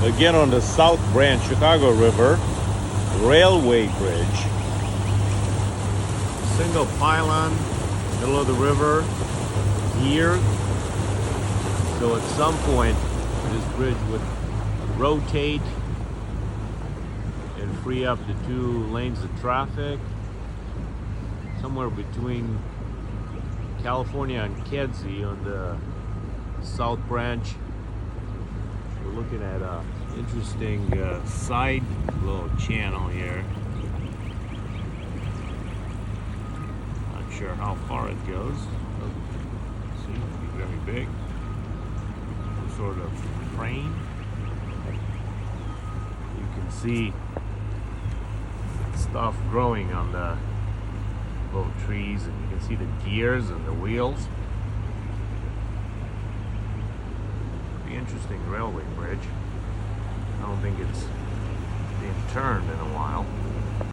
Again on the South Branch Chicago River Railway Bridge. Single pylon, middle of the river, here. So at some point, this bridge would rotate and free up the 2 lanes of traffic. Somewhere between California and Kedzie on the South Branch. We're looking at a interesting side little channel here. Not sure how far it goes. Doesn't seem to be very big. Some sort of crane. You can see stuff growing on the little trees, and you can see the gears and the wheels. Pretty interesting railway bridge. I don't think it's being turned